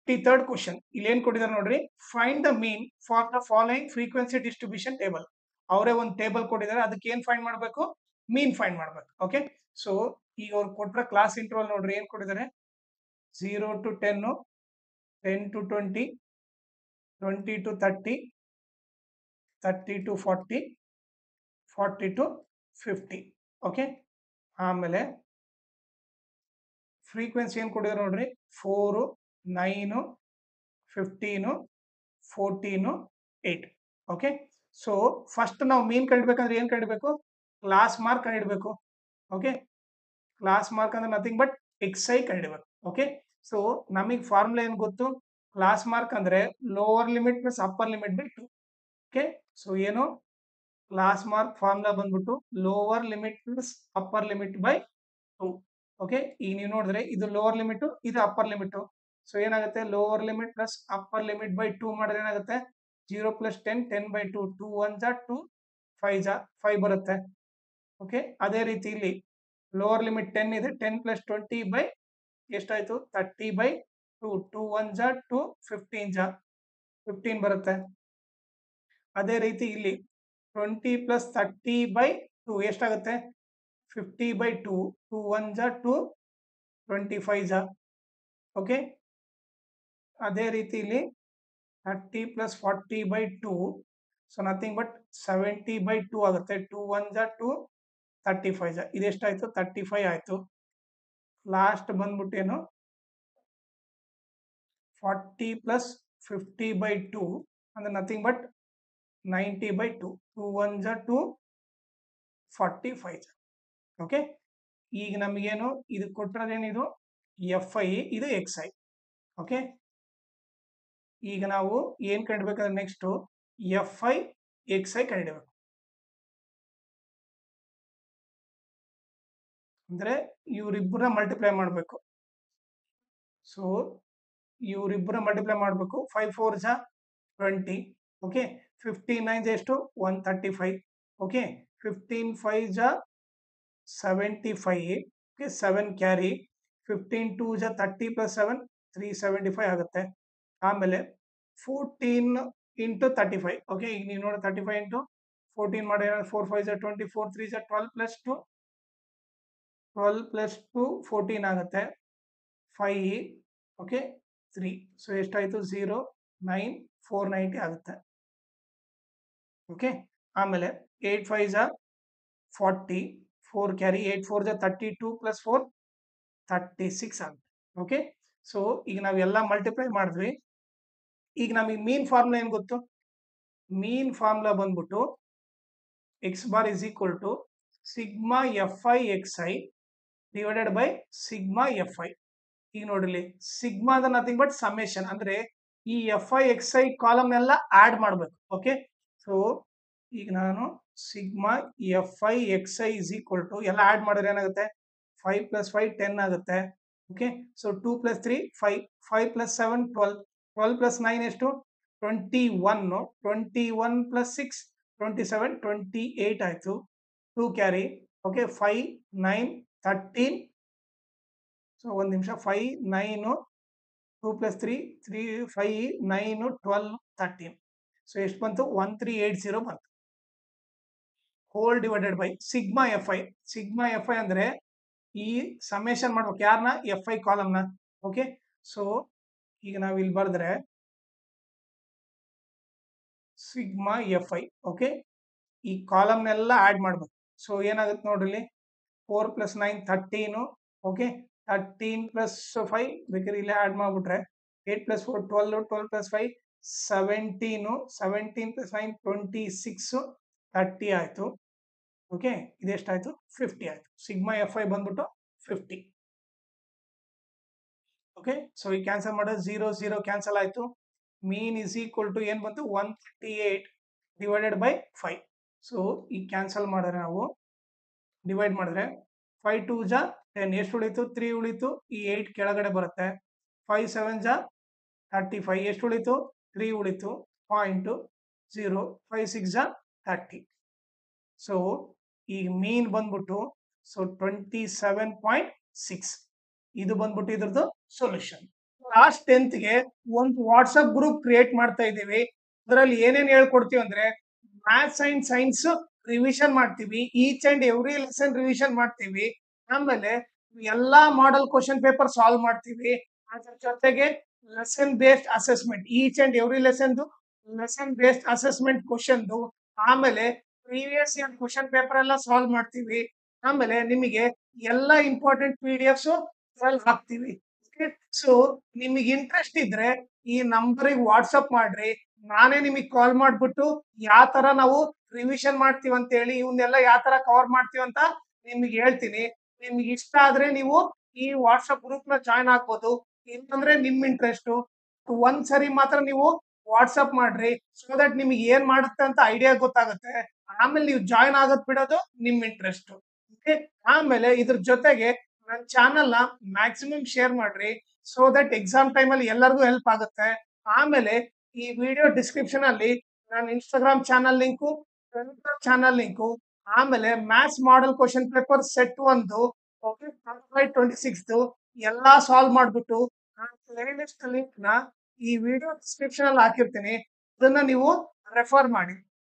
53rd question ಇಲ್ಲಿ ಏನ್ ಕೊಟ್ಟಿದ್ದಾರೆ ನೋಡ್ರಿ, find the mean for the following frequency distribution table. ಅವರೇ ಒಂದು ಟೇಬಲ್ ಕೊಟ್ಟಿದ್ದಾರೆ, ಅದಕ್ಕೆ ಏನ್ ಫೈಂಡ್ ಮಾಡಬೇಕು, ಮೀನ್ ಫೈಂಡ್ ಮಾಡಬೇಕು. ಓಕೆ, ಸೊ ಈಗ ಅವ್ರು ಕೊಟ್ಟರೆ ಕ್ಲಾಸ್ ಇಂಟರ್ವಲ್ ನೋಡ್ರಿ ಏನ್ ಕೊಟ್ಟಿದ್ದಾರೆ, 0 to 10, 10 to 20, 20 to 30, 30 to 40, 40 to 50. Okay, ಆಮೇಲೆ ಫ್ರೀಕ್ವೆನ್ಸಿ ಏನು ಕೊಟ್ಟಿದ್ದಾರೆ ನೋಡ್ರಿ, 4, 9, 15, 14, 8. ಓಕೆ, ಸೊ ಫಸ್ಟ್ ನಾವು ಮೀನ್ ಕಂಡಿಡ್ಬೇಕಂದ್ರೆ ಏನು ಕಂಡಿಡ್ಬೇಕು, ಕ್ಲಾಸ್ ಮಾರ್ಕ್ ಕಂಡಿಡ್ಬೇಕು. ಓಕೆ, ಕ್ಲಾಸ್ ಮಾರ್ಕ್ ಅಂದ್ರೆ ನಥಿಂಗ್ ಬಟ್ xi ಕಂಡಿಡ್ಬೇಕು. ಓಕೆ, ಸೊ ನಮಗೆ ಫಾರ್ಮುಲಾ ಏನು ಗೊತ್ತು, ಕ್ಲಾಸ್ ಮಾರ್ಕ್ ಅಂದ್ರೆ lower limit plus upper limit by 2. Okay, so ಏನು ಕ್ಲಾಸ್ ಮಾರ್ಕ್ ಫಾರ್ಮುಲಾ ಬಂದ್ಬಿಟ್ಟು lower limit plus upper limit by 2. Okay, ಈಗ ನೀವು ನೋಡಿದ್ರೆ ಇದು ಲೋವರ್ ಲಿಮಿಟ್, ಇದು ಅಪ್ಪರ್ ಲಿಮಿಟ್. ಸೊ ಏನಾಗುತ್ತೆ, lower limit plus upper limit by 2 ಮಾಡಿದ್ರೆ ಏನಾಗುತ್ತೆ, 0 + 10, 10 by 2, 2 1 ಜಾ 2, 5 ಜಾ 5 ಬರುತ್ತೆ. ಓಕೆ, ಅದೇ ರೀತಿ ಇಲ್ಲಿ ಲೋವರ್ ಲಿಮಿಟ್ 10 ಇದೆ, 10 + 20 ಬೈ ಎಷ್ಟಾಯ್ತು, 30 by 2, 2 1 ಜಾ 2, 15 ಜಾ 15 ಬರುತ್ತೆ. ಅದೇ ರೀತಿ ಇಲ್ಲಿ 20 + 30 by 2 ಎಷ್ಟಾಗುತ್ತೆ, 50 by 2, 2 1 ಜಾ 2, 25 ಜಾ. ಓಕೆ, ಅದೇ ರೀತಿ ಇಲ್ಲಿ 30 + 40 by 2, so nothing but 70 by 2 ಆಗುತ್ತೆ, 2 1 ಜಾ 2, 35 ಜಾ. ಇದೆಷ್ಟಾಯ್ತು, 35 ಆಯ್ತು. ಲಾಸ್ಟ್ ಬಂದ್ಬಿಟ್ಟು ಏನು, 40 + 50 by 2 ಅಂದ್ರೆ ನಥಿಂಗ್ ಬಟ್ 90 by 2, 2 1 ಜಾ 2, 45 ಜಾ. ಓಕೆ, ಈಗ ನಮಗೇನು ಇದು ಕೊಟ್ಟರೇನಿದು FI, ಇದು XI. ಓಕೆ, ಈಗ ನಾವು ಏನ್ ಕಂಡಿಡ್ಬೇಕಂದ್ರೆ ನೆಕ್ಸ್ಟ್ FI XI ಕಂಡಿಡ್ಬೇಕು. ಅಂದ್ರೆ ಇವರಿಬ್ಬರ ಮಲ್ಟಿಪ್ಲೈ ಮಾಡಬೇಕು. ಸೊ ಇವರಿಬ್ಬರ ಮಲ್ಟಿಪ್ಲೈ ಮಾಡಬೇಕು, 5 4 ಜಾ 20. ಓಕೆ, 15 9 ಎಷ್ಟು, 135. ಓಕೆ, 15 5 ಜಾ 75. ಓಕೆ, 7 ಕ್ಯಾರಿ, 15 2 ಜಾ 30 + 7 375 ಆಗುತ್ತೆ. ಆಮೇಲೆ 14 × 35. ಓಕೆ, ಈಗ ನೀವು ನೋಡಿ 35 × 14 ಮಾಡಿ, 4 5 ಜಾ 20, 4 3 ಜಾ 12 + 2, 12 + 2 14 ಆಗುತ್ತೆ. 5, ಓಕೆ 3, ಸೊ ಎಷ್ಟಾಯ್ತು, 0 9 490 ಆಗುತ್ತೆ. ಓಕೆ, ಆಮೇಲೆ 8 5 ಜಾ 40, 4 ಕ್ಯಾರಿ, 8 4 ಜಾ 32 + 4 36 ಆಗುತ್ತೆ. ಓಕೆ, ಸೊ ಈಗ ನಾವೆಲ್ಲ ಮಲ್ಟಿಪ್ಲೈ ಮಾಡಿದ್ವಿ. ಈಗ ನಮಗೆ ಮೀನ್ ಫಾರ್ಮುಲಾ ಏನು ಗೊತ್ತು, ಮೀನ್ ಫಾರ್ಮುಲಾ ಬಂದ್ಬಿಟ್ಟು x bar is equal to sigma fi xi divided by sigma fi. ಈಗ ನೋಡ್ರಿ, ಸಿಗ್ಮಾ ಅಂದ್ರೆ ನಥಿಂಗ್ ಬಟ್ ಸಮೇಶನ್, ಅಂದ್ರೆ ಈ FI XI ಕಾಲಮ್ ಎಲ್ಲ ಆಡ್ ಮಾಡ್ಬೇಕು. ಓಕೆ, ಸೊ ಈಗ ನಾನು sigma FI XI is equal to ಎಲ್ಲ ಆಡ್ ಮಾಡಿದ್ರೆ ಏನಾಗುತ್ತೆ, 5 + 5 10 ಆಗುತ್ತೆ. ಓಕೆ, ಸೊ 2 + 3 5, 5 + 7 12, 12 + 9 ಎಷ್ಟು, 21, 21 + 6 27, 28 ಆಯ್ತು. 2 ಕ್ಯಾರಿ, ಓಕೆ 5 9 13. ಸೊ ಒಂದು ನಿಮಿಷ, 5 9 2 + 3 3 5 9 12 13. ಸೊ ಎಷ್ಟು ಬಂತು, 1380 ಬಂತು. Whole divided by sigma FI. Sigma FI ಅಂದ್ರೆ ಈ ಸಮೇಶನ್ ಮಾಡ್ಬೇಕು, ಯಾರನ್ನ, FI ಕಾಲಮ್ನ. ಓಕೆ, ಸೊ ಈಗ ನಾವು ಇಲ್ಲಿ ಬರೆದ್ರೆ ಸಿಗ್ಮಾ FI. ಓಕೆ, ಈ ಕಾಲಮ್ನೆಲ್ಲ ಆಡ್ ಮಾಡ್ಬೇಕು. ಸೊ ಏನಾಗುತ್ತೆ ನೋಡ್ರಿ, 4 + 9 13. ಓಕೆ, 13 + 5 ಬೇಕಾದ್ರೆ ಇಲ್ಲಿ ಆಡ್ ಮಾಡ್ಬಿಟ್ರೆ 8 + 4 12, 12 + 5 17, 17 + 9 26, 30 ಆಯ್ತು. ಓಕೆ, ಇದೆಷ್ಟಾಯ್ತು, 50 ಆಯ್ತು. ಸಿಗ್ಮಾ FI ಬಂದ್ಬಿಟ್ಟು 50. ಓಕೆ, ಸೊ ಈ ಕ್ಯಾನ್ಸಲ್ ಮಾಡಿದ್ರೆ 0 0 ಕ್ಯಾನ್ಸಲ್ ಆಯ್ತು. ಮೀನ್ ಇಸ್ ಈಕ್ವಲ್ ಟು ಏನ್ ಬಂತು, 138 ಡಿವೈಡೆಡ್ ಬೈ 5. ಸೊ ಈ ಕ್ಯಾನ್ಸಲ್ ಮಾಡಿದ್ರೆ ನಾವು ಡಿವೈಡ್ ಮಾಡಿದ್ರೆ 5 2 ಜಾ 10, ಎಷ್ಟು ಉಳಿತು, 3 ಉಳಿತು. ಈ 8 ಕೆಳಗಡೆ ಬರುತ್ತೆ. 5 7 ಜಾ 35, ಎಷ್ಟು ಉಳಿತು, 3 ಉಳಿತು. 0.0, 5 6 ಜಾ 30. ಸೊ ಈಗ ಮೀನ್ ಬಂದ್ಬಿಟ್ಟು ಸೊ 27.6. ಇದು ಬಂದ್ಬಿಟ್ಟು ಇದ್ರದ್ದು ಸೊಲ್ಯೂಷನ್. ಕ್ಲಾಸ್ 10ಗೆ ಒಂದು ವಾಟ್ಸಪ್ ಗ್ರೂಪ್ ಕ್ರಿಯೇಟ್ ಮಾಡ್ತಾ ಇದ್ದೀವಿ. ಅದರಲ್ಲಿ ಏನೇನ್ ಹೇಳ್ಕೊಡ್ತೀವಿ ಅಂದ್ರೆ ಮ್ಯಾಥ್ಸ್ ಅಂಡ್ ಸೈನ್ಸ್ ರಿವಿಷನ್ ಮಾಡ್ತೀವಿ. Each and every lesson revision ಮಾಡ್ತೀವಿ. ಆಮೇಲೆ ಎಲ್ಲಾ ಮಾಡೆಲ್ ಕ್ವಶನ್ ಪೇಪರ್ ಸಾಲ್ವ್ ಮಾಡ್ತೀವಿ. ಅದ್ರ ಜೊತೆಗೆ lesson based assessment each and every lesson based assessment ಕ್ವಶನ್ದು, ಆಮೇಲೆ ಪ್ರೀವಿಯಸ್ ಇಯರ್ ಕ್ವಶನ್ ಪೇಪರ್ ಎಲ್ಲ ಸಾಲ್ವ್ ಮಾಡ್ತೀವಿ. ಆಮೇಲೆ ನಿಮಗೆ ಎಲ್ಲ ಇಂಪಾರ್ಟೆಂಟ್ PDFs ಅದ್ರಲ್ಲಿ ಹಾಕ್ತೀವಿ. ಸೊ ನಿಮಗೆ ಇಂಟ್ರೆಸ್ಟ್ ಇದ್ರೆ ಈ ನಂಬರಿಗೆ ವಾಟ್ಸಪ್ ಮಾಡ್ರಿ. ನಾನೇ ನಿಮಗೆ ಕಾಲ್ ಮಾಡ್ಬಿಟ್ಟು ಯಾವ ತರ ನಾವು ರಿವಿಷನ್ ಮಾಡ್ತೀವಿ ಅಂತ ಹೇಳಿ ಇವನ್ನೆಲ್ಲ ಯಾವ ತರ ಕವರ್ ಮಾಡ್ತೀವಿ ಅಂತ ನಿಮ್ಗೆ ಹೇಳ್ತೀನಿ. ನಿಮ್ಗೆ ಇಷ್ಟ ಆದ್ರೆ ನೀವು ಈ ವಾಟ್ಸಪ್ ಗ್ರೂಪ್ ನ ಜಾಯ್ನ್ ಆಗ್ಬೋದು. ಇಲ್ಲಾಂದ್ರೆ ನಿಮ್ ಇಂಟ್ರೆಸ್ಟ್ ಒಂದ್ ಸರಿ ಮಾತ್ರ ನೀವು ವಾಟ್ಸಪ್ ಮಾಡ್ರಿ. ಸೊ ದಟ್ ನಿಮಗೆ ಏನ್ ಮಾಡುತ್ತೆ ಅಂತ ಐಡಿಯಾ ಗೊತ್ತಾಗುತ್ತೆ. ಆಮೇಲೆ ನೀವು ಜಾಯ್ನ್ ಆಗೋದ್ ಬಿಡೋದು ನಿಮ್ ಇಂಟ್ರೆಸ್ಟ್. ಓಕೆ, ಆಮೇಲೆ ಇದ್ರ ಜೊತೆಗೆ ನನ್ನ ಚಾನಲ್ ನ ಮ್ಯಾಕ್ಸಿಮಮ್ ಶೇರ್ ಮಾಡ್ರಿ. ಸೊ ದಟ್ ಎಕ್ಸಾಮ್ ಟೈಮ್ ಅಲ್ಲಿ ಎಲ್ಲರಿಗೂ ಹೆಲ್ಪ್ ಆಗುತ್ತೆ. ಆಮೇಲೆ ಈ ವಿಡಿಯೋ ಡಿಸ್ಕ್ರಿಪ್ಷನ್ ಅಲ್ಲಿ ನನ್ನ Instagram channel link, Telegram channel link, ಆಮೇಲೆ maths model question paper set 1 okay 25-26 ಎಲ್ಲಾ ಸಾಲ್ವ್ ಮಾಡ್ಬಿಟ್ಟು ಪ್ಲೇ ಲಿಸ್ಟ್ ಲಿಂಕ್ ನ ಈ ವಿಡಿಯೋ ಡಿಸ್ಕ್ರಿಪ್ಷನ್ ಅಲ್ಲಿ ಹಾಕಿರ್ತೀನಿ. ಅದನ್ನ ನೀವು ರೆಫರ್ ಮಾಡಿ.